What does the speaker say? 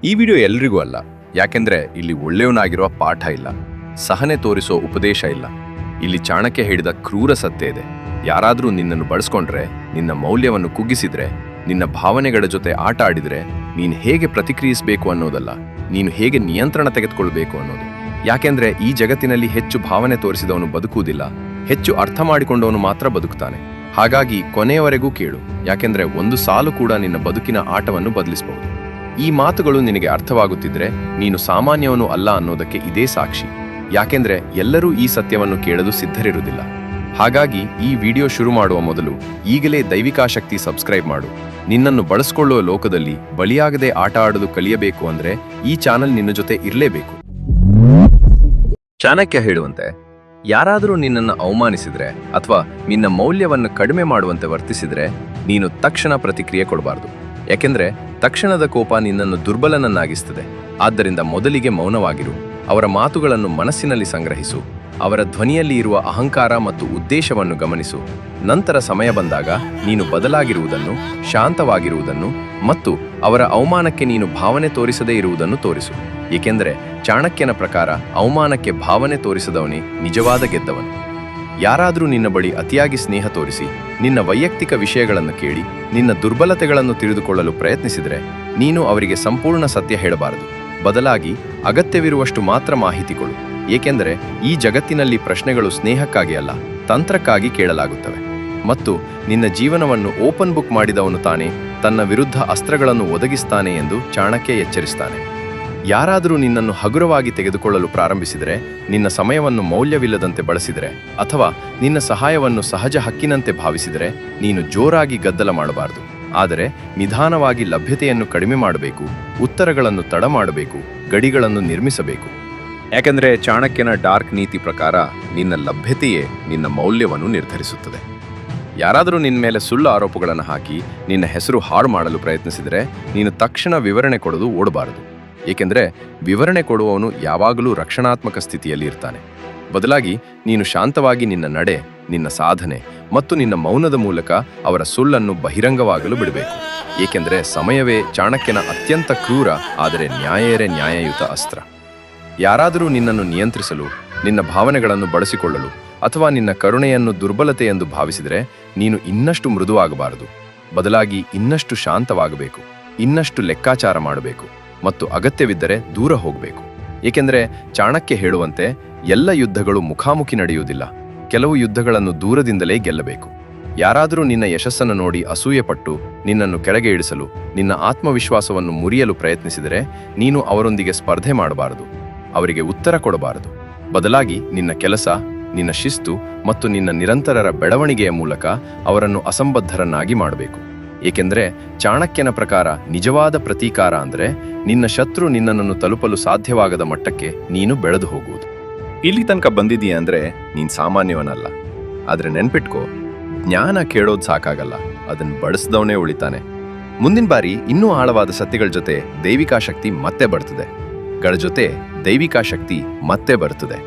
ಈ ವಿಡಿಯೋ ಎಲ್ರಿಗೂ ಅಲ್ಲ, ಯಾಕೆಂದ್ರೆ ಇಲ್ಲಿ ಒಳ್ಳೆಯವನಾಗಿರುವ ಪಾಠ ಇಲ್ಲ, ಸಹನೆ ತೋರಿಸೋ ಉಪದೇಶ ಇಲ್ಲ. ಇಲ್ಲಿ ಚಾಣಕ್ಯ ಹೇಳಿದ ಕ್ರೂರ ಸತ್ಯ ಇದೆ. ಯಾರಾದರೂ ನಿನ್ನನ್ನು ಬಳಸ್ಕೊಂಡ್ರೆ, ನಿನ್ನ ಮೌಲ್ಯವನ್ನು ಕುಗ್ಗಿಸಿದ್ರೆ, ನಿನ್ನ ಭಾವನೆಗಳ ಜೊತೆ ಆಟ ಆಡಿದ್ರೆ, ನೀನು ಹೇಗೆ ಪ್ರತಿಕ್ರಿಯಿಸಬೇಕು ಅನ್ನೋದಲ್ಲ, ನೀನು ಹೇಗೆ ನಿಯಂತ್ರಣ ತೆಗೆದುಕೊಳ್ಬೇಕು ಅನ್ನೋದು. ಯಾಕೆಂದ್ರೆ ಈ ಜಗತ್ತಿನಲ್ಲಿ ಹೆಚ್ಚು ಭಾವನೆ ತೋರಿಸಿದವನು ಬದುಕುವುದಿಲ್ಲ, ಹೆಚ್ಚು ಅರ್ಥ ಮಾಡಿಕೊಂಡವನು ಮಾತ್ರ ಬದುಕ್ತಾನೆ. ಹಾಗಾಗಿ ಕೊನೆಯವರೆಗೂ ಕೇಳು, ಯಾಕೆಂದ್ರೆ ಒಂದು ಸಾಲು ಕೂಡ ನಿನ್ನ ಬದುಕಿನ ಆಟವನ್ನು ಬದಲಿಸಬಹುದು. ಈ ಮಾತುಗಳು ನಿನಗೆ ಅರ್ಥವಾಗುತ್ತಿದ್ರೆ ನೀನು ಸಾಮಾನ್ಯವನು ಅಲ್ಲ ಅನ್ನೋದಕ್ಕೆ ಇದೇ ಸಾಕ್ಷಿ. ಯಾಕೆಂದ್ರೆ ಎಲ್ಲರೂ ಈ ಸತ್ಯವನ್ನು ಕೇಳಲು ಸಿದ್ಧರಿರುವುದಿಲ್ಲ. ಹಾಗಾಗಿ ಈ ವಿಡಿಯೋ ಶುರು ಮಾಡುವ ಮೊದಲು ಈಗಲೇ ದೈವಿಕಾಶಕ್ತಿ ಸಬ್ಸ್ಕ್ರೈಬ್ ಮಾಡು. ನಿನ್ನನ್ನು ಬಳಸ್ಕೊಳ್ಳುವ ಲೋಕದಲ್ಲಿ ಬಲಿಯಾಗದೆ ಆಟ ಆಡಲು ಕಲಿಯಬೇಕು ಅಂದ್ರೆ ಈ ಚಾನಲ್ ನಿನ್ನ ಜೊತೆ ಇರಲೇಬೇಕು. ಚಾಣಕ್ಯ ಹೇಳುವಂತೆ, ಯಾರಾದರೂ ನಿನ್ನನ್ನು ಅವಮಾನಿಸಿದ್ರೆ ಅಥವಾ ನಿನ್ನ ಮೌಲ್ಯವನ್ನು ಕಡಿಮೆ ಮಾಡುವಂತೆ ವರ್ತಿಸಿದ್ರೆ ನೀನು ತಕ್ಷಣ ಪ್ರತಿಕ್ರಿಯೆ ಕೊಡಬಾರದು. ಯಾಕೆಂದ್ರೆ ತಕ್ಷಣದ ಕೋಪ ನಿನ್ನನ್ನು ದುರ್ಬಲನನ್ನಾಗಿಸ್ತದೆ. ಆದ್ದರಿಂದ ಮೊದಲಿಗೆ ಮೌನವಾಗಿರು. ಅವರ ಮಾತುಗಳನ್ನು ಮನಸ್ಸಿನಲ್ಲಿ ಸಂಗ್ರಹಿಸು. ಅವರ ಧ್ವನಿಯಲ್ಲಿ ಇರುವ ಅಹಂಕಾರ ಮತ್ತು ಉದ್ದೇಶವನ್ನು ಗಮನಿಸು. ನಂತರ ಸಮಯ ಬಂದಾಗ ನೀನು ಬದಲಾಗಿರುವುದನ್ನು, ಶಾಂತವಾಗಿರುವುದನ್ನು ಮತ್ತು ಅವರ ಅವಮಾನಕ್ಕೆ ನೀನು ಭಾವನೆ ತೋರಿಸದೇ ಇರುವುದನ್ನು ತೋರಿಸು. ಏಕೆಂದರೆ ಚಾಣಕ್ಯನ ಪ್ರಕಾರ ಅವಮಾನಕ್ಕೆ ಭಾವನೆ ತೋರಿಸದವನೇ ನಿಜವಾದ ಗೆದ್ದವನು. ಯಾರಾದರೂ ನಿನ್ನ ಬಳಿ ಅತಿಯಾಗಿ ಸ್ನೇಹ ತೋರಿಸಿ, ನಿನ್ನ ವೈಯಕ್ತಿಕ ವಿಷಯಗಳನ್ನು ಕೇಳಿ, ನಿನ್ನ ದುರ್ಬಲತೆಗಳನ್ನು ತಿಳಿದುಕೊಳ್ಳಲು ಪ್ರಯತ್ನಿಸಿದರೆ ನೀನು ಅವರಿಗೆ ಸಂಪೂರ್ಣ ಸತ್ಯ ಹೇಳಬಾರದು. ಬದಲಾಗಿ ಅಗತ್ಯವಿರುವಷ್ಟು ಮಾತ್ರ ಮಾಹಿತಿ ಕೊಡು. ಏಕೆಂದರೆ ಈ ಜಗತ್ತಿನಲ್ಲಿ ಪ್ರಶ್ನೆಗಳು ಸ್ನೇಹಕ್ಕಾಗಿ ಅಲ್ಲ, ತಂತ್ರಕ್ಕಾಗಿ ಕೇಳಲಾಗುತ್ತವೆ. ಮತ್ತು ನಿನ್ನ ಜೀವನವನ್ನು ಓಪನ್ ಬುಕ್ ಮಾಡಿದವನು ತಾನೇ ತನ್ನ ವಿರುದ್ಧ ಅಸ್ತ್ರಗಳನ್ನು ಒದಗಿಸ್ತಾನೆ ಎಂದು ಚಾಣಕ್ಯ ಎಚ್ಚರಿಸ್ತಾನೆ. ಯಾರಾದರೂ ನಿನ್ನನ್ನು ಹಗುರವಾಗಿ ತೆಗೆದುಕೊಳ್ಳಲು ಪ್ರಾರಂಭಿಸಿದರೆ, ನಿನ್ನ ಸಮಯವನ್ನು ಮೌಲ್ಯವಿಲ್ಲದಂತೆ ಬಳಸಿದರೆ ಅಥವಾ ನಿನ್ನ ಸಹಾಯವನ್ನು ಸಹಜ ಹಕ್ಕಿನಂತೆ ಭಾವಿಸಿದರೆ ನೀನು ಜೋರಾಗಿ ಗದ್ದಲ ಮಾಡಬಾರದು. ಆದರೆ ನಿಧಾನವಾಗಿ ಲಭ್ಯತೆಯನ್ನು ಕಡಿಮೆ ಮಾಡಬೇಕು, ಉತ್ತರಗಳನ್ನು ತಡ ಮಾಡಬೇಕು, ಗಡಿಗಳನ್ನು ನಿರ್ಮಿಸಬೇಕು. ಯಾಕೆಂದರೆ ಚಾಣಕ್ಯನ ಡಾರ್ಕ್ ನೀತಿ ಪ್ರಕಾರ ನಿನ್ನ ಲಭ್ಯತೆಯೇ ನಿನ್ನ ಮೌಲ್ಯವನ್ನು ನಿರ್ಧರಿಸುತ್ತದೆ. ಯಾರಾದರೂ ನಿನ್ನ ಮೇಲೆ ಸುಳ್ಳು ಆರೋಪಗಳನ್ನು ಹಾಕಿ ನಿನ್ನ ಹೆಸರು ಹಾಳು ಮಾಡಲು ಪ್ರಯತ್ನಿಸಿದರೆ ನೀನು ತಕ್ಷಣ ವಿವರಣೆ ಕೊಡಲು ಓಡಬಾರದು. ಏಕೆಂದರೆ ವಿವರಣೆ ಕೊಡುವವನು ಯಾವಾಗಲೂ ರಕ್ಷಣಾತ್ಮಕ ಸ್ಥಿತಿಯಲ್ಲಿ ಇರ್ತಾನೆ. ಬದಲಾಗಿ ನೀನು ಶಾಂತವಾಗಿ ನಿನ್ನ ನಡೆ, ನಿನ್ನ ಸಾಧನೆ ಮತ್ತು ನಿನ್ನ ಮೌನದ ಮೂಲಕ ಅವರ ಸುಳ್ಳನ್ನು ಬಹಿರಂಗವಾಗಲು ಬಿಡಬೇಕು. ಏಕೆಂದರೆ ಸಮಯವೇ ಚಾಣಕ್ಯನ ಅತ್ಯಂತ ಕ್ರೂರ ಆದರೆ ನ್ಯಾಯಯುತ ಅಸ್ತ್ರ. ಯಾರಾದರೂ ನಿನ್ನನ್ನು ನಿಯಂತ್ರಿಸಲು, ನಿನ್ನ ಭಾವನೆಗಳನ್ನು ಬಳಸಿಕೊಳ್ಳಲು ಅಥವಾ ನಿನ್ನ ಕರುಣೆಯನ್ನು ದುರ್ಬಲತೆ ಎಂದು ಭಾವಿಸಿದರೆ ನೀನು ಇನ್ನಷ್ಟು ಮೃದುವಾಗಬಾರದು. ಬದಲಾಗಿ ಇನ್ನಷ್ಟು ಶಾಂತವಾಗಬೇಕು, ಇನ್ನಷ್ಟು ಲೆಕ್ಕಾಚಾರ ಮಾಡಬೇಕು ಮತ್ತು ಅಗತ್ಯವಿದ್ದರೆ ದೂರ ಹೋಗಬೇಕು. ಏಕೆಂದರೆ ಚಾಣಕ್ಯ ಹೇಳುವಂತೆ ಎಲ್ಲ ಯುದ್ಧಗಳು ಮುಖಾಮುಖಿ ನಡೆಯುವುದಿಲ್ಲ, ಕೆಲವು ಯುದ್ಧಗಳನ್ನು ದೂರದಿಂದಲೇ ಗೆಲ್ಲಬೇಕು. ಯಾರಾದರೂ ನಿನ್ನ ಯಶಸ್ಸನ್ನು ನೋಡಿ ಅಸೂಯೆಪಟ್ಟು ನಿನ್ನನ್ನು ಕೆಳಗೆ ಇಳಿಸಲು, ನಿನ್ನ ಆತ್ಮವಿಶ್ವಾಸವನ್ನು ಮುರಿಯಲು ಪ್ರಯತ್ನಿಸಿದರೆ ನೀನು ಅವರೊಂದಿಗೆ ಸ್ಪರ್ಧೆ ಮಾಡಬಾರದು, ಅವರಿಗೆ ಉತ್ತರ ಕೊಡಬಾರದು. ಬದಲಾಗಿ ನಿನ್ನ ಕೆಲಸ, ನಿನ್ನ ಶಿಸ್ತು ಮತ್ತು ನಿನ್ನ ನಿರಂತರರ ಬೆಳವಣಿಗೆಯ ಮೂಲಕ ಅವರನ್ನು ಅಸಂಬದ್ಧರನ್ನಾಗಿ ಮಾಡಬೇಕು. ಏಕೆಂದರೆ ಚಾಣಕ್ಯನ ಪ್ರಕಾರ ನಿಜವಾದ ಪ್ರತೀಕಾರ ಅಂದರೆ ನಿನ್ನ ಶತ್ರು ನಿನ್ನನ್ನು ತಲುಪಲು ಸಾಧ್ಯವಾಗದ ಮಟ್ಟಕ್ಕೆ ನೀನು ಬೆಳೆದು ಹೋಗುವುದು. ಇಲ್ಲಿ ತನಕ ಬಂದಿದೀಯ ಅಂದ್ರೆ ನೀನ್ ಸಾಮಾನ್ಯವನಲ್ಲ. ಆದ್ರೆ ನೆನ್ಪಿಟ್ಕೋ, ಜ್ಞಾನ ಕೇಳೋದು ಸಾಕಾಗಲ್ಲ, ಅದನ್ನು ಬಳಸಿದವನೇ ಉಳಿತಾನೆ. ಮುಂದಿನ ಬಾರಿ ಇನ್ನೂ ಆಳವಾದ ಸತ್ಯಗಳ ಜೊತೆ ದೈವಿಕಾಶಕ್ತಿ ಮತ್ತೆ ಬರ್ತದೆ. ಗಳ ಜೊತೆ ದೈವಿಕಾಶಕ್ತಿ ಮತ್ತೆ ಬರ್ತದೆ.